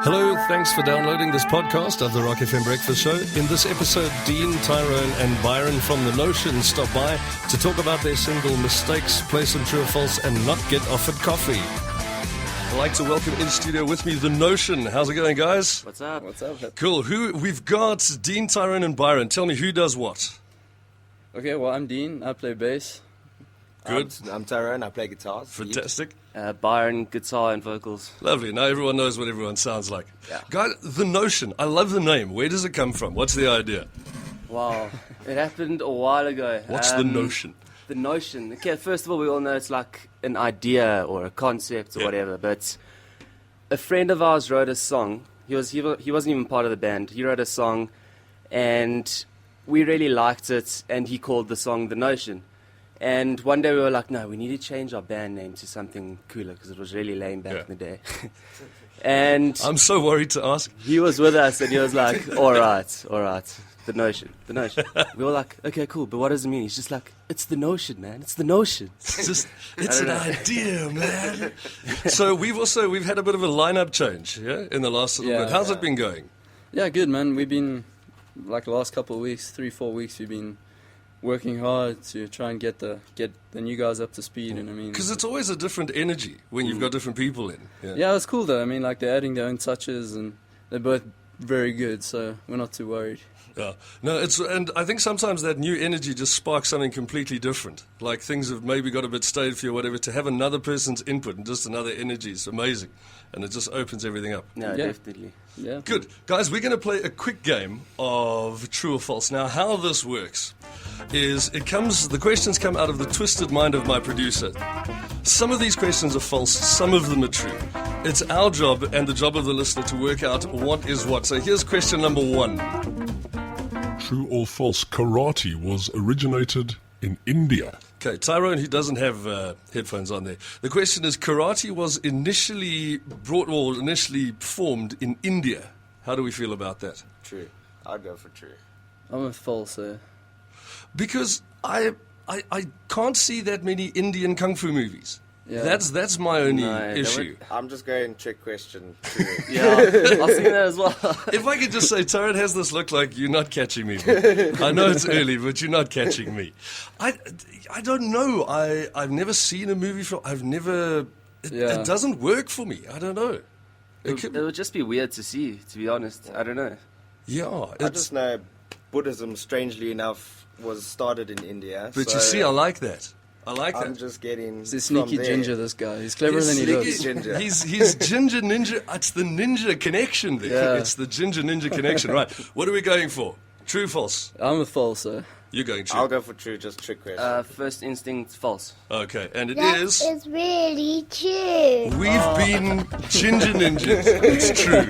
Hello, thanks for downloading this podcast of the RockFM Breakfast Show. In this episode, Dean, Tyrone and Byron from The Notion stop by to talk about their single Mistakes, Play Some True or False and Not Get Offered Coffee. I'd like to welcome in studio with me The Notion. How's it going, guys? What's up? What's up? Cool. We've got Dean, Tyrone and Byron. Tell me, who does what? Okay, well, I'm Dean. I play bass. Good. I'm Tyrone. I play guitars. Fantastic. Byron, guitar and vocals. Lovely. Now everyone knows what everyone sounds like. Yeah. Guys, The Notion. I love the name. Where does it come from? What's the idea? Wow, it happened a while ago. What's The Notion? The Notion. Okay, first of all, we all know it's like an idea or a concept or whatever, but a friend of ours wrote a song. He wasn't even part of the band. He wrote a song, and we really liked it, and he called the song The Notion. And one day we were like, no, we need to change our band name to something cooler because it was really lame back in the day. And I'm so worried to ask. he was with us and he was like, all right, The Notion. We were like, okay, cool, but what does it mean? He's just like, it's The Notion, man. It's The Notion. It's an idea, man. So we've had a bit of a lineup change, in the last little bit. How's it been going? Yeah, good, man. We've been, like the last couple of weeks, 3-4 weeks, we've been working hard to try and get the new guys up to speed. And I mean, Because it's always a different energy when you've got different people in. yeah, it's cool though. I mean, like they're adding their own touches and they're both very good, so we're not too worried. Yeah. No, and I think sometimes that new energy just sparks something completely different. Like things have maybe got a bit stale for you or whatever. To have another person's input and just another energy is amazing. And it just opens everything up. No, Yeah. definitely. Yeah. Good. Guys, we're going to play a quick game of true or false. Now, how this works is the questions come out of the twisted mind of my producer. Some of these questions are false, some of them are true. It's our job and the job of the listener to work out what is what. So here's question number 1. True or false, karate was originated in India. Okay, Tyrone, he doesn't have headphones on there. The question is, karate was initially formed in India. How do we feel about that? True. I'd go for true. I'm a false. Because I can't see that many Indian kung fu movies. Yeah. That's my only No, that issue. I'm just going trick question. True. Yeah, I've seen that as well. If I could just say, Tyrone has this look like you're not catching me. I know it's early, but you're not catching me. I don't know. I've never seen a movie from. It doesn't work for me. I don't know. It would just be weird to see, to be honest. I don't know. Yeah, I just know Buddhism, strangely enough, was started in India. But so you see, I like that. I'm just getting. He's a sneaky from there. ginger, this guy. He's cleverer than he looks. Ginger. He's ginger ninja. It's the ninja connection there. Yeah. It's the ginger ninja connection. Right. What are we going for? True, false? I'm a false. You're going true. I'll go for true, just trick question. First instinct, false. Okay, and it That is. is really true. We've been ginger ninjas. It's true.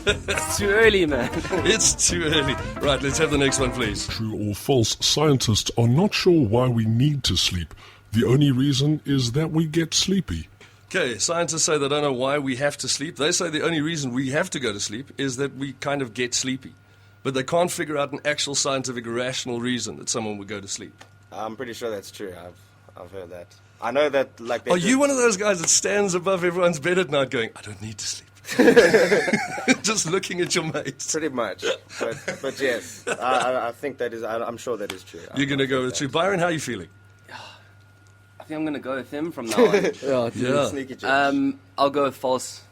It's too early, man. It's too early. Right, let's have the next one, please. True or false, scientists are not sure why we need to sleep. The only reason is that we get sleepy. Okay, scientists say they don't know why we have to sleep. They say the only reason we have to go to sleep is that we kind of get sleepy. But they can't figure out an actual scientific rational reason that someone would go to sleep. I'm pretty sure that's true. I've heard that. I know that, like. Are you one of those guys that stands above everyone's bed at night going, I don't need to sleep? Just looking at your mates. Pretty much, but yes, I think that is. I'm sure that is true. You're going to go with true. Byron, how are you feeling? I think I'm going to go with him from now on. Yeah. Sneaky judge. I'll go with false.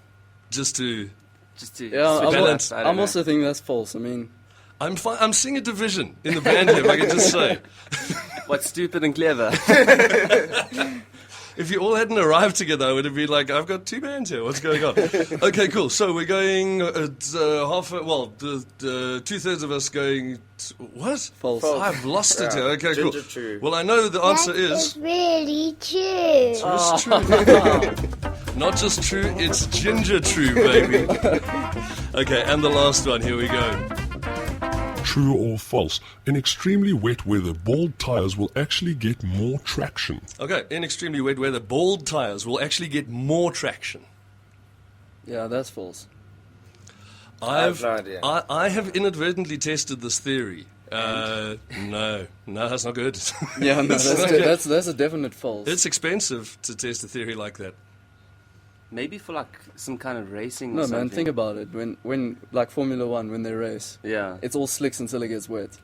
Just to... Yeah, balance. I'm also thinking that's false. I mean, I'm seeing a division in the band here, if I can just say. What's stupid and clever? If you all hadn't arrived together, I would have been like, I've got two bands here. What's going on? Okay, cool. So we're going two-thirds of us going... What? false. I've lost it here. Okay, cool. Ginger true. Well, I know the answer That is... is really true. It's true. Not just true, it's ginger true, baby. Okay, and the last one. Here we go. True or false, in extremely wet weather, bald tires will actually get more traction. Okay, in extremely wet weather, bald tires will actually get more traction. Yeah, that's false. I have no idea. I have inadvertently tested this theory. No, that's not good. Yeah, no, It's not good. that's a definite false. It's expensive to test a theory like that. Maybe for like some kind of racing or No, something. man, think about it. When like Formula One, when they race, Yeah. it's all slicks until it gets wet.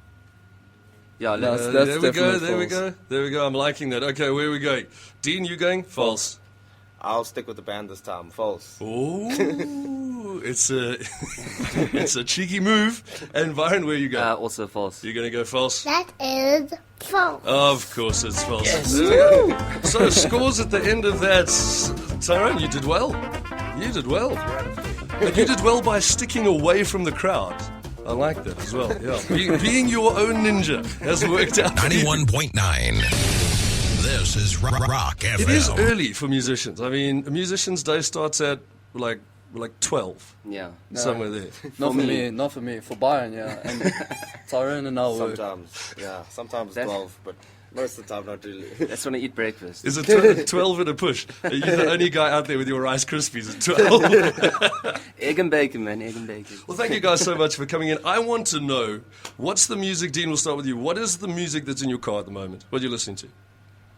Yeah, No, let's, that's there we go, definitely there we false. go, there we go. I'm liking that. Okay, where are we going? Dean, you going? False. I'll stick with the band this time. False. Oh, it's a it's a cheeky move. And Byron, where you going? also false. You're going to go false? That is false. Of course it's false. There we go. So scores at the end of that. Tyrone, you did well. You did well. But you did well by sticking away from the crowd. I like that as well. Yeah, being your own ninja has worked out. for you. 91.9. This is Rock FM. It is early for musicians. I mean, a musician's day starts at like 12, Yeah. somewhere there. Not for me. me, not for me. For Byron, yeah. And Tyrone and I were. Sometimes, yeah. Sometimes That- 12, but most of the time not really. That's when I eat breakfast. Is it 12 at a push? Are you the only guy out there with your Rice Krispies at 12? Egg and bacon, man. Egg and bacon. Well, thank you guys so much for coming in. I want to know, what's the music, Dean, we'll start with you. What is the music that's in your car at the moment? What are you listening to?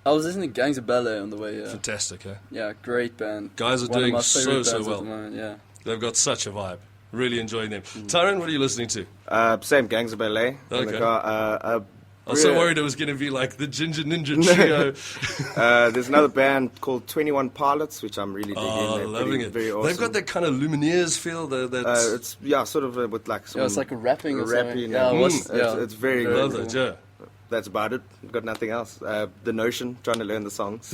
I was listening to Gangs of Ballet on the way here. Fantastic, eh? Yeah, great band. Guys are One of doing my so, favorite so bands well. At the moment, yeah. They've got such a vibe. Really enjoying them. Tyrone, what are you listening to? Same, Gangs of Ballet. In Okay. the car. I was so worried it was going to be like the Ginger Ninja Trio. There's another band called 21 Pilots, which I'm really digging. Oh, They're loving pretty- it. Very awesome. They've got that kind of Lumineers feel. It's sort of with like some Yeah, it's like a rapping or something. rapping. Yeah, and- what's- it's very very Love good. that, yeah. That's about it. Got nothing else. The Notion, trying to learn the songs.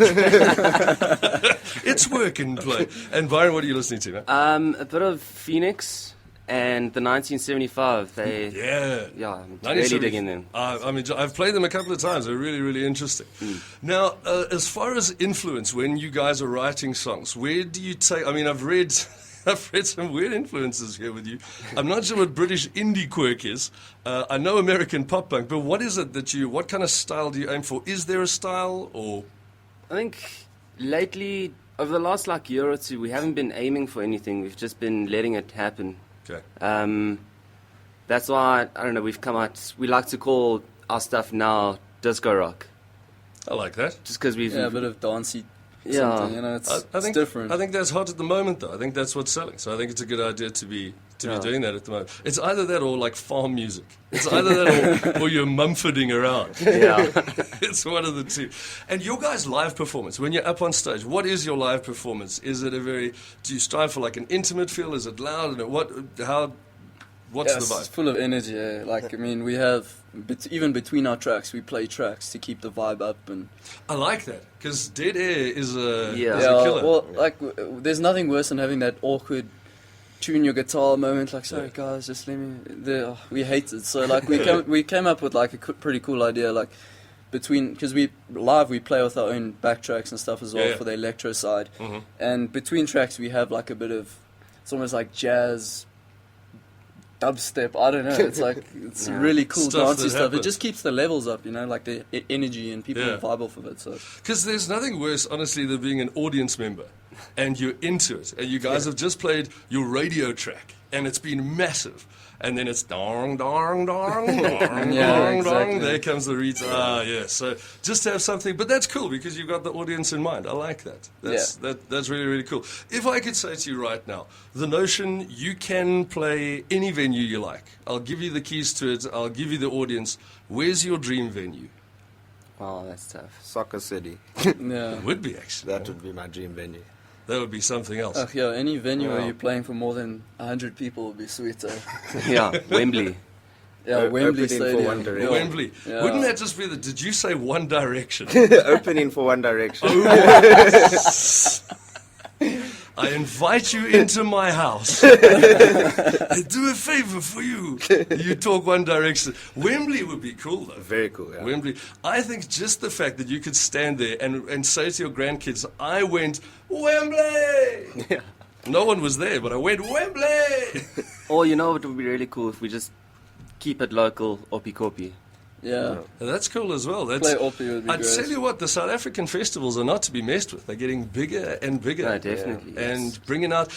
It's work and play. And Byron, what are you listening to, man? A bit of Phoenix and the 1975. Yeah. I'm really digging them. I mean, I've played them a couple of times. They're really, really interesting. Now, as far as influence, when you guys are writing songs, where do you take... I mean, I've read some weird influences here with you. I'm not sure what British indie quirk is. I know American pop punk, but what is it that what kind of style do you aim for? Is there a style, or... I think lately, over the last year or two, we haven't been aiming for anything. We've just been letting it happen. Okay. That's why, I don't know, we've come out... We like to call our stuff now disco rock. I like that. Just because we've... Yeah, a bit of dancey Yeah. something, you know, it's, I think it's different. I think that's hot at the moment, though. I think that's what's selling. So I think it's a good idea to be doing that at the moment. It's either that or like farm music. It's either that or you're mumfording around. Yeah. It's one of the two. And your guys' live performance, when you're up on stage, what is your live performance? Is it do you strive for like an intimate feel? Is it loud? And what's Yeah, the it's vibe? full of energy. Yeah. Like, I mean, we have, even between our tracks, we play tracks to keep the vibe up. And I like that, because Dead Air is a Yeah. killer. well, like, there's nothing worse than having that awkward tune your guitar moment. Like, sorry guys, just let me. We hate it. So like, we came up with like a pretty cool idea. Like, because we play with our own backtracks and stuff as well for the electro side. Mm-hmm. And between tracks, we have like a bit of, it's almost like jazz. Dubstep, I don't know. It's like it's really cool Stuff dancey that stuff. happens. It just keeps the levels up, you know, like the energy and people Yeah. vibe off of it. So Because there's nothing worse, honestly, than being an audience member and you're into it. And you guys have just played your radio track and it's been massive. And then it's dong, dong, dong, dong, Yeah, dong, exactly. dong. There comes the reeds. Yeah. So just to have something, but that's cool because you've got the audience in mind. I like that. That's really, really cool. If I could say to you right now, the notion you can play any venue you like. I'll give you the keys to it. I'll give you the audience. Where's your dream venue? Wow, that's tough. Soccer City. It yeah. would be, actually. That would be my dream venue. That would be something else. Yeah, any venue where Wow. you're playing for more than 100 people would be sweet. Yeah, Wembley. Yeah, Wembley Opening for Stadium. One Direction. Yeah. Wembley. Yeah. Wouldn't that just be did you say One Direction? Opening for One Direction. I invite you into my house. I do a favor for you. You talk One Direction. Wembley would be cool, though. Very cool, yeah. Wembley. I think just the fact that you could stand there and say to your grandkids, I went, Wembley! Yeah. No one was there, but I went, Wembley! Or you know what would be really cool if we just keep it local, Opi-Kopi. Yeah. That's cool as well. Play Opie would be I great. tell you what, the South African festivals are not to be messed with. They're getting bigger and bigger. No, definitely. yes. And bringing out,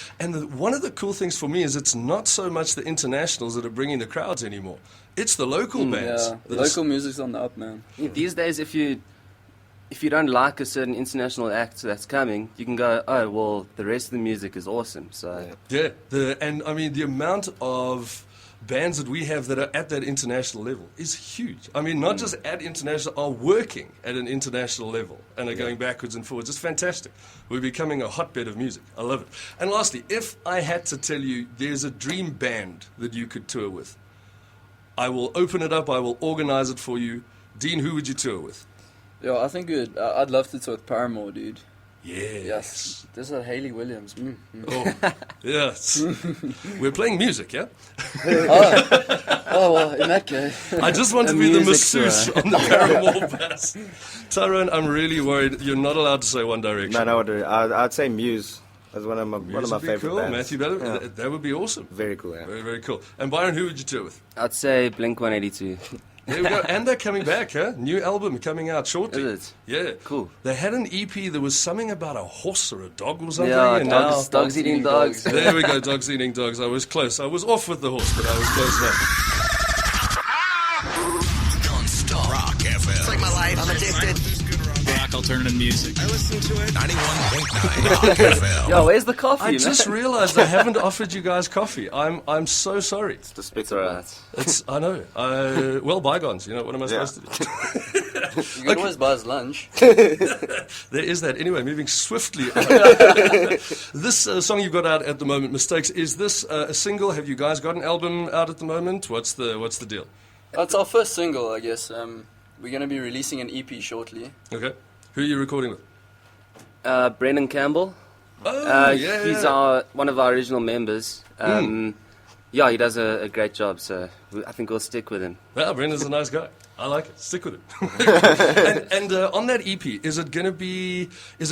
one of the cool things for me is it's not so much the internationals that are bringing the crowds anymore. It's the local bands. Yeah, that are local music's on the up, man. These days, if you if you don't like a certain international act that's coming, you can go, oh, well, the rest of the music is awesome. So Yeah, and I mean, the amount of bands that we have that are at that international level is huge. I mean, not just at international, are working at an international level and are going backwards and forwards. It's fantastic. We're becoming a hotbed of music. I love it. And lastly, if I had to tell you there's a dream band that you could tour with, I will open it up, I will organize it for you. Dean, who would you tour with? Yeah, I think I'd love to tour with Paramore, dude. Yes. This is Hayley Williams. Oh, yes. We're playing music, yeah? Oh, well, in that case. I just want to A be the music masseuse on the Paramore bus. Tyrone, I'm really worried. You're not allowed to say One Direction. No, I'd say Muse. That's one of my Muse would be favorite cool. bands. Matthew Bell, that would be awesome. Very cool, yeah. Very, very cool. And Byron, who would you tour with? I'd say Blink-182. There we go. And they're coming back, huh? New album coming out shortly. Is it? Yeah. Cool. They had an EP that was something about a horse or a dog or something. Yeah, and now- dogs eating dogs. There we go, dogs eating dogs. I was close. I was off with the horse, but I was close enough. Don't stop. Rock FM. It's like my life. I'm addicted. Rock alternative music. I listen to it. 91.9 Rock FM. Yo, where's the coffee, I man? just realized I haven't offered you guys coffee. I'm so sorry. It's alright. I know. Well, bygones. You know, what am I supposed to do? You can always buy us lunch. There is that. Anyway, moving swiftly on. This song you've got out at the moment, Mistakes, is this a single? Have you guys got an album out at the moment? What's the deal? It's our first single, I guess. We're going to be releasing an EP shortly. Okay. Who are you recording with? Brendan Campbell. Oh, He's one of our original members. Yeah, he does a great job, so I think we'll stick with him. Well, Brendan's a nice guy. I like it. Stick with it. and on that EP, is it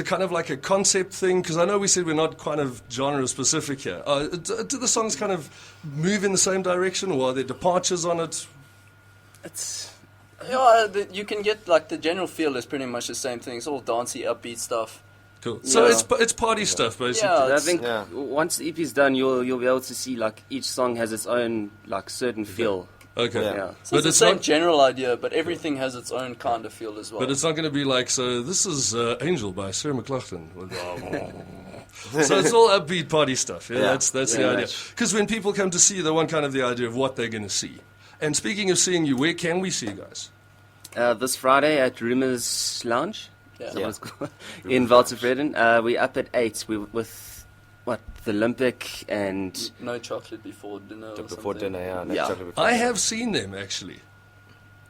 kind of like a concept thing? Because I know we said we're not kind of genre specific here. Do the songs kind of move in the same direction, or are there departures on it? You can get, like, the general feel is pretty much the same thing. It's all dancey, upbeat stuff. Cool. So Yeah. it's party stuff, basically. Yeah, I think Yeah. once the EP's done, you'll be able to see, like, each song has its own, like, certain feel. Okay. Yeah. So it's the same general idea, but everything has its own kind of feel as well. But it's not going to be like, so this is Angel by Sarah McLachlan. So it's all upbeat party stuff. Yeah, that's the idea. Because when people come to see you, they want kind of the idea of what they're going to see. And speaking of seeing you, where can we see you guys? This Friday at Rumors Lounge. Yeah. Is that what it's called? In Waltervreden. We're up at 8. We're with, the Olympic and... No chocolate before dinner or Before something. dinner, yeah. Yeah. Chocolate before I dinner. have seen them, actually.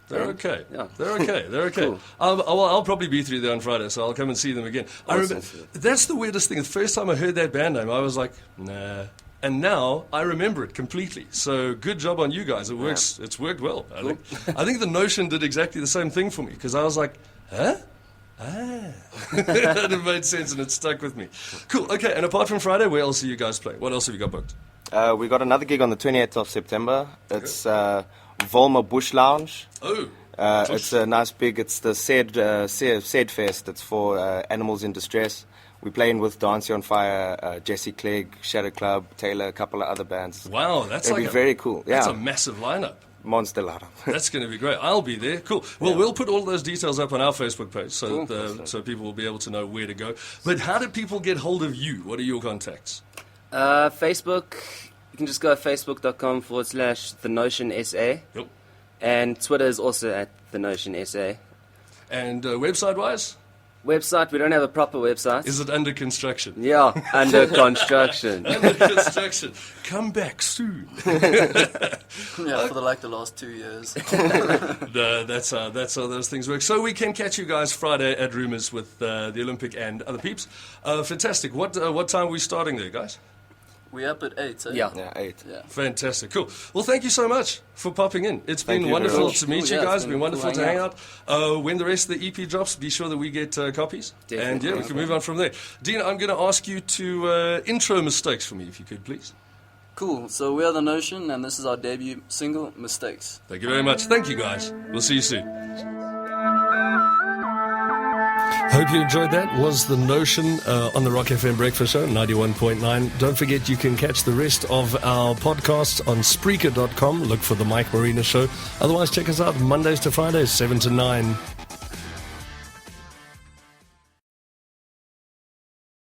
They're okay. Yeah. They're okay. They're okay. Cool. I'll probably be through there on Friday, so I'll come and see them again. I remember, that's the weirdest thing. The first time I heard that band name, I was like, nah. And now I remember it completely. So good job on you guys. It works. It's worked well. I think the Notion did exactly the same thing for me, because I was like, huh? It made sense and it stuck with me. Cool. Okay. And apart from Friday, where else are you guys playing? What else have you got booked? We got another gig on the 28th of September. It's Volmer Bush Lounge. Oh. It's a nice big, it's the Said Fest. It's for animals in distress. We're playing with Dancey on Fire, Jesse Clegg, Shadow Club, Taylor, a couple of other bands. Wow. That's It'll be very cool. That's Yeah. a massive lineup. Monster lineup. That's going to be great. I'll be there. Cool. Well, we'll put all those details up on our Facebook page so so people will be able to know where to go. But how do people get hold of you? What are your contacts? Facebook, you can just go to facebook.com/TheNotionSA. Yep. And Twitter is also at TheNotionSA. And website-wise? Website, we don't have a proper website. Is it under construction? Yeah, under construction. Under construction. Come back soon. Yeah, for the last 2 years. No, that's how those things work. So we can catch you guys Friday at Rumors with the Olympic and other peeps. Fantastic. What time are we starting there, guys? We're up at 8, eh? Yeah. Yeah, 8. Yeah. Fantastic. Cool. Well, thank you so much for popping in. It's been you very wonderful much. to meet Cool, you yeah, guys. it's It's been been wonderful cool to hang hanging out. When the rest of the EP drops, be sure that we get copies. Definitely. And yeah, we can move on from there. Dean, I'm going to ask you to intro Mistakes for me, if you could, please. Cool. So we are The Notion, and this is our debut single, Mistakes. Thank you very much. Thank you, guys. We'll see you soon. Hope you enjoyed that. Was The Notion on the RockFM Breakfast Show, 91.9. Don't forget you can catch the rest of our podcasts on Spreaker.com. Look for The Mike Marina Show. Otherwise, check us out Mondays to Fridays, 7 to 9.